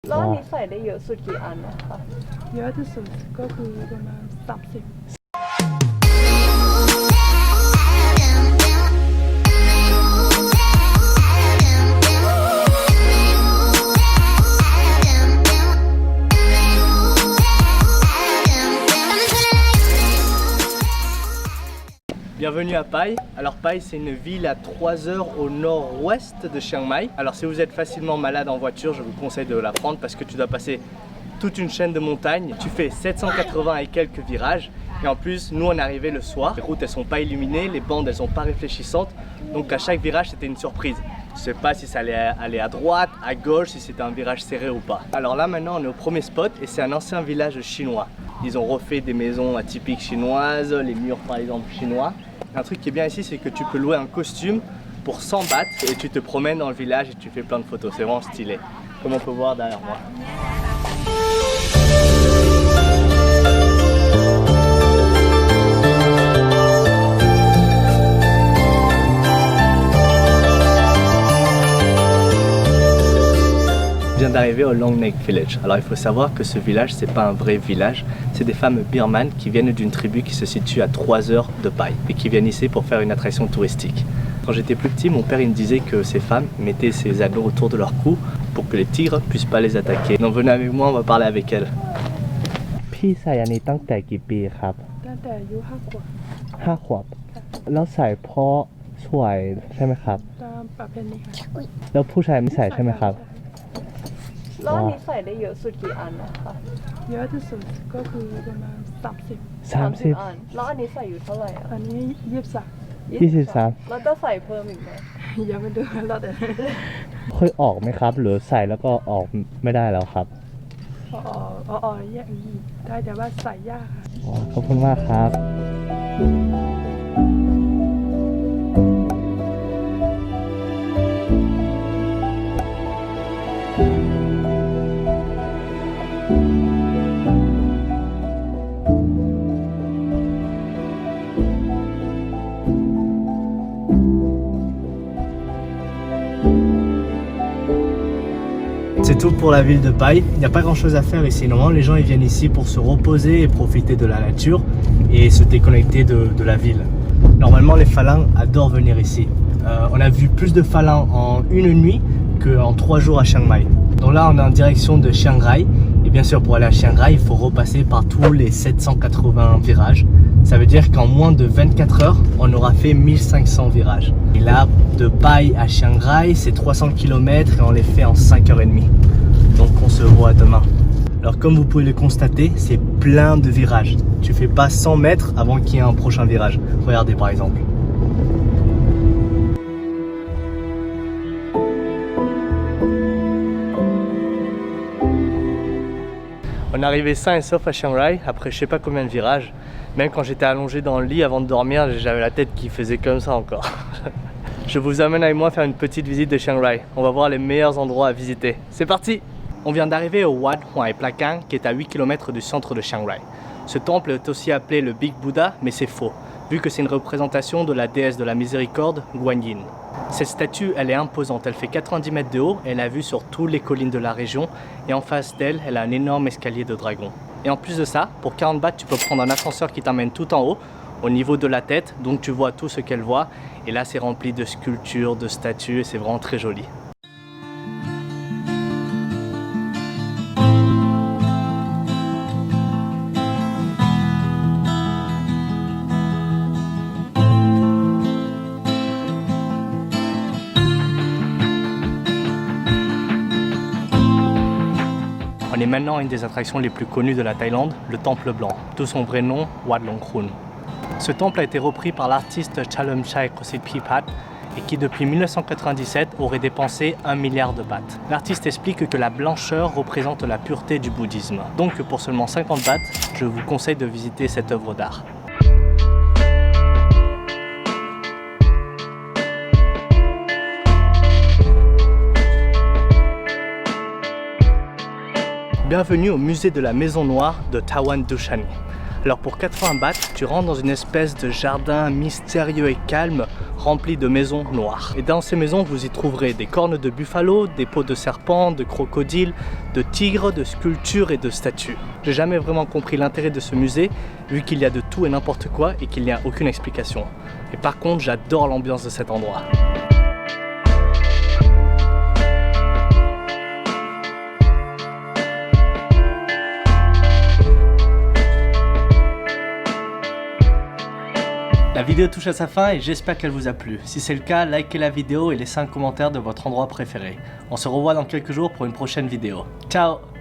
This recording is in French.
แล้วอันนี้ใส่ได้เยอะสุดกี่อันนะคะเยอะที่สุดก็คือประมาณ30 Bienvenue à Pai. Alors Pai, c'est une ville à 3 heures au nord-ouest de Chiang Mai. Alors si vous êtes facilement malade en voiture, je vous conseille de la prendre parce que tu dois passer toute une chaîne de montagnes. Tu fais 780 et quelques virages. Et en plus, nous on est arrivé le soir. Les routes elles sont pas illuminées, les bandes elles sont pas réfléchissantes. Donc à chaque virage c'était une surprise. Je sais pas si ça allait aller à droite, à gauche, si c'était un virage serré ou pas. Alors là maintenant on est au premier spot et c'est un ancien village chinois. Ils ont refait des maisons atypiques chinoises, les murs par exemple chinois. Un truc qui est bien ici, c'est que tu peux louer un costume pour 100 bahts et tu te promènes dans le village et tu fais plein de photos. C'est vraiment stylé, comme on peut voir derrière moi. Je viens d'arriver au Long Neck Village. Alors il faut savoir que ce village, c'est pas un vrai village, c'est des femmes birmanes qui viennent d'une tribu qui se situe à 3 heures de Pai et qui viennent ici pour faire une attraction touristique. Quand j'étais plus petit, mon père il me disait que ces femmes mettaient ces anneaux autour de leur cou pour que les tigres puissent pas les attaquer. Donc venez avec moi, on va parler avec elles. พี่ใส่อันนี้ตั้งแต่กี่ปีครับ ตั้งแต่อายุ5 ขวบ 5 ขวบ แล้วใส่เพราะสวยใช่ไหมครับ ตามประเพณีค่ะ แล้วผู้ชายไม่ใส่ใช่ไหมครับ แล้วอันนี้ใส่ได้เยอะสุดกี่อันนะคะ เยอะที่สุดก็คือประมาณ30 30 อันแล้วอันนี้ใส่อยู่เท่าไหร่อ่ะ อันนี้23แล้วจะใส่เพิ่มอีกไหม 23ยังไม่ดูแล้วแต่ เคยออกไหมครับหรือใส่แล้วก็ออกไม่ได้แล้วครับ อ๋อแยกได้แต่ว่าใส่ยากค่ะ ขอบคุณมากครับ C'est tout pour la ville de Pai. Il n'y a pas grand chose à faire ici. Normalement, les gens ils viennent ici pour se reposer et profiter de la nature et se déconnecter de la ville. Normalement, les Phalangs adorent venir ici. On a vu plus de Phalangs en une nuit qu'en 3 jours à Chiang Mai. Donc là, on est en direction de Chiang Rai. Et bien sûr, pour aller à Chiang Rai, il faut repasser par tous les 780 virages. Ça veut dire qu'en moins de 24 heures, on aura fait 1500 virages. Et là, de Pai à Chiang Rai, c'est 300 km et on les fait en 5h30. Donc on se voit demain. Alors comme vous pouvez le constater, c'est plein de virages. Tu fais pas 100 mètres avant qu'il y ait un prochain virage. Regardez par exemple. On est arrivé sain et sauf à Chiang Rai après je sais pas combien de virages. Même quand j'étais allongé dans le lit avant de dormir, j'avais la tête qui faisait comme ça encore. Je vous amène avec moi faire une petite visite de Chiang Rai. On va voir les meilleurs endroits à visiter. C'est parti! On vient d'arriver au Wat Hoi Plakang qui est à 8 km du centre de Chiang Rai. Ce temple est aussi appelé le Big Buddha, mais c'est faux, vu que c'est une représentation de la déesse de la miséricorde, Guan Yin. Cette statue, elle est imposante, elle fait 90 mètres de haut, elle a vue sur toutes les collines de la région, et en face d'elle, elle a un énorme escalier de dragon. Et en plus de ça, pour 40 bahts, tu peux prendre un ascenseur qui t'emmène tout en haut, au niveau de la tête, donc tu vois tout ce qu'elle voit, et là c'est rempli de sculptures, de statues, et c'est vraiment très joli. On est maintenant à une des attractions les plus connues de la Thaïlande, le Temple Blanc, d'où son vrai nom, Wat Long Khun. Ce temple a été repris par l'artiste Chalermchai Kositpipat et qui depuis 1997 aurait dépensé 1 milliard de bahts. L'artiste explique que la blancheur représente la pureté du bouddhisme. Donc pour seulement 50 bahts, je vous conseille de visiter cette œuvre d'art. Bienvenue au musée de la Maison Noire de Tawandushani. Alors pour 80 bahts, tu rentres dans une espèce de jardin mystérieux et calme, rempli de maisons noires. Et dans ces maisons, vous y trouverez des cornes de buffalo, des peaux de serpents, de crocodiles, de tigres, de sculptures et de statues. J'ai jamais vraiment compris l'intérêt de ce musée, vu qu'il y a de tout et n'importe quoi et qu'il n'y a aucune explication. Et par contre, j'adore l'ambiance de cet endroit. La vidéo touche à sa fin et j'espère qu'elle vous a plu. Si c'est le cas, likez la vidéo et laissez un commentaire de votre endroit préféré. On se revoit dans quelques jours pour une prochaine vidéo. Ciao!